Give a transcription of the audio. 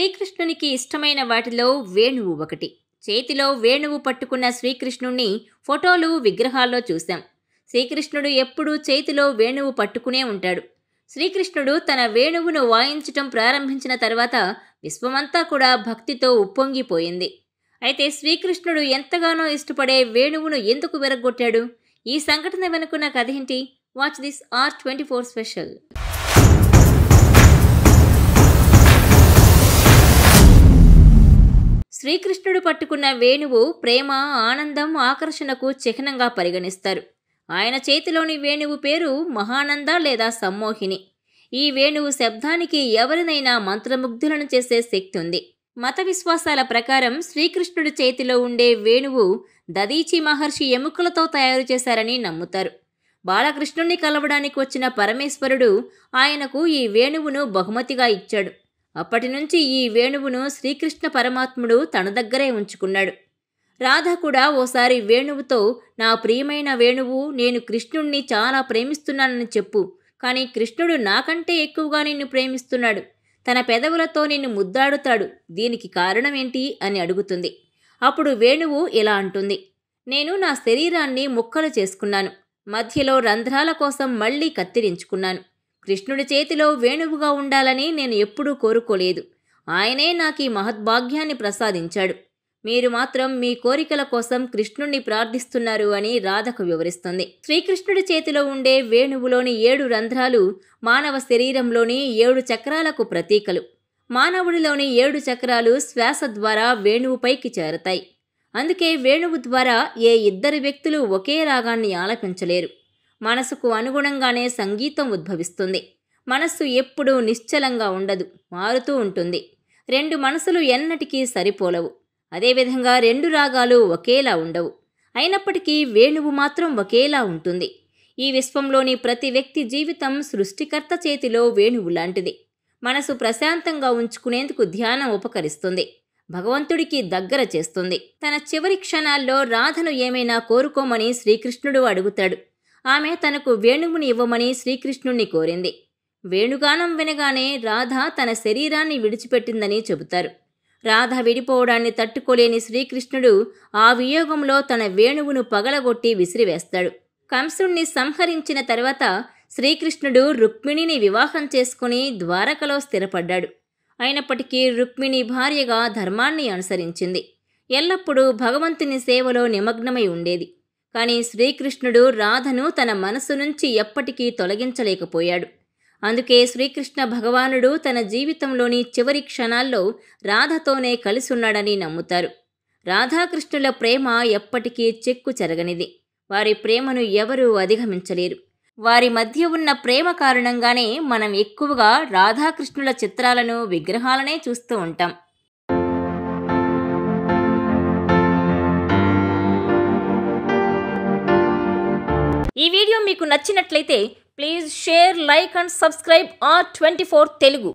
శ్రీకృష్ణునికి ఇష్టమైన వాటిలో వేణువు ఒకటి. చేతిలో వేణువు పట్టుకున్న శ్రీకృష్ణుణ్ణి ఫోటోలు, విగ్రహాల్లో చూశాం. శ్రీకృష్ణుడు ఎప్పుడూ చేతిలో వేణువు పట్టుకునే ఉంటాడు. శ్రీకృష్ణుడు తన వేణువును వాయించటం ప్రారంభించిన తర్వాత విశ్వమంతా కూడా భక్తితో ఉప్పొంగిపోయింది. అయితే శ్రీకృష్ణుడు ఎంతగానో ఇష్టపడే వేణువును ఎందుకు విరగ్గొట్టాడు? ఈ సంఘటన వెనుకున్న కథ ఏంటి? Watch this R24 special. శ్రీకృష్ణుడు పట్టుకున్న వేణువు ప్రేమ, ఆనందం, ఆకర్షణకు చిహ్నంగా పరిగణిస్తారు. ఆయన చేతిలోని వేణువు పేరు మహానంద లేదా సమ్మోహిని. ఈ వేణువు శబ్దానికి ఎవరినైనా మంత్రముగ్ధులను చేసే శక్తి ఉంది. మత విశ్వాసాల ప్రకారం శ్రీకృష్ణుడి చేతిలో ఉండే వేణువు దదీచి మహర్షి ఎముకలతో తయారు చేశారని నమ్ముతారు. బాలకృష్ణుణ్ణి కలవడానికి వచ్చిన పరమేశ్వరుడు ఆయనకు ఈ వేణువును బహుమతిగా ఇచ్చాడు. అప్పటి నుంచి ఈ వేణువును శ్రీకృష్ణ పరమాత్ముడు తన దగ్గరే ఉంచుకున్నాడు. రాధ కూడా ఓసారి వేణువుతో, నా ప్రియమైన వేణువు, నేను కృష్ణుణ్ణి చాలా ప్రేమిస్తున్నానని చెప్పు, కానీ కృష్ణుడు నాకంటే ఎక్కువగా నిన్ను ప్రేమిస్తున్నాడు, తన పెదవులతో నిన్ను ముద్దాడుతాడు, దీనికి కారణమేంటి అని అడుగుతుంది. అప్పుడు వేణువు ఇలా అంటుంది, నేను నా శరీరాన్ని ముక్కలు చేసుకున్నాను, మధ్యలో రంధ్రాల కోసం మళ్లీ కత్తిరించుకున్నాను. కృష్ణుడి చేతిలో వేణువుగా ఉండాలని నేను ఎప్పుడూ కోరుకోలేదు. ఆయనే నాకీ మహద్భాగ్యాన్ని ప్రసాదించాడు. మీరు మాత్రం మీ కోరికల కోసం కృష్ణుణ్ణి ప్రార్థిస్తున్నారు అని రాధకు వివరిస్తుంది. శ్రీకృష్ణుడి చేతిలో ఉండే వేణువులోని 7 రంధ్రాలు మానవ శరీరంలోని 7 చక్రాలకు ప్రతీకలు. మానవుడిలోని 7 చక్రాలు శ్వాస ద్వారా వేణువుపైకి చేరతాయి. అందుకే వేణువు ద్వారా ఏ ఇద్దరు వ్యక్తులు ఒకే రాగాన్ని ఆలపించలేరు. మనసుకు అనుగుణంగానే సంగీతం ఉద్భవిస్తుంది. మనస్సు ఎప్పుడూ నిశ్చలంగా ఉండదు, మారుతూ ఉంటుంది. 2 మనసులు ఎన్నటికీ సరిపోలవు. అదేవిధంగా 2 రాగాలు ఒకేలా ఉండవు. అయినప్పటికీ వేణువు మాత్రం ఒకేలా ఉంటుంది. ఈ విశ్వంలోని ప్రతి వ్యక్తి జీవితం సృష్టికర్త చేతిలో వేణువు లాంటిది. మనసు ప్రశాంతంగా ఉంచుకునేందుకు ధ్యానం ఉపకరిస్తుంది. భగవంతుడికి దగ్గర చేస్తుంది. తన చివరి క్షణాల్లో రాధను ఏమైనా కోరుకోమని శ్రీకృష్ణుడు అడుగుతాడు. ఆమె తనకు వేణువుని ఇవ్వమని శ్రీకృష్ణుణ్ణి కోరింది. వేణుగానం వినగానే రాధ తన శరీరాన్ని విడిచిపెట్టిందని చెబుతారు. రాధ విడిపోవడాన్ని తట్టుకోలేని శ్రీకృష్ణుడు ఆ వియోగంలో తన వేణువును పగలగొట్టి విసిరివేస్తాడు. కంసుణ్ణి సంహరించిన తర్వాత శ్రీకృష్ణుడు రుక్మిణిని వివాహం చేసుకుని ద్వారకలో స్థిరపడ్డాడు. అయినప్పటికీ రుక్మిణి భార్యగా ధర్మాన్ని అనుసరించింది. ఎల్లప్పుడూ భగవంతుని సేవలో నిమగ్నమై ఉండేది. కానీ శ్రీకృష్ణుడు రాధను తన మనసు నుంచి ఎప్పటికీ తొలగించలేకపోయాడు. అందుకే శ్రీకృష్ణ భగవానుడు తన జీవితంలోని చివరి క్షణాల్లో రాధతోనే కలిసున్నాడని నమ్ముతారు. రాధాకృష్ణుల ప్రేమ ఎప్పటికీ చెక్కు చెరగనిది. వారి ప్రేమను ఎవరూ అధిగమించలేరు. వారి మధ్య ఉన్న ప్రేమ కారణంగానే మనం ఎక్కువగా రాధాకృష్ణుల చిత్రాలను, విగ్రహాలనే చూస్తూ ఉంటాం. ఈ వీడియో మీకు నచ్చినట్లయితే please share, like and subscribe R24 Telugu.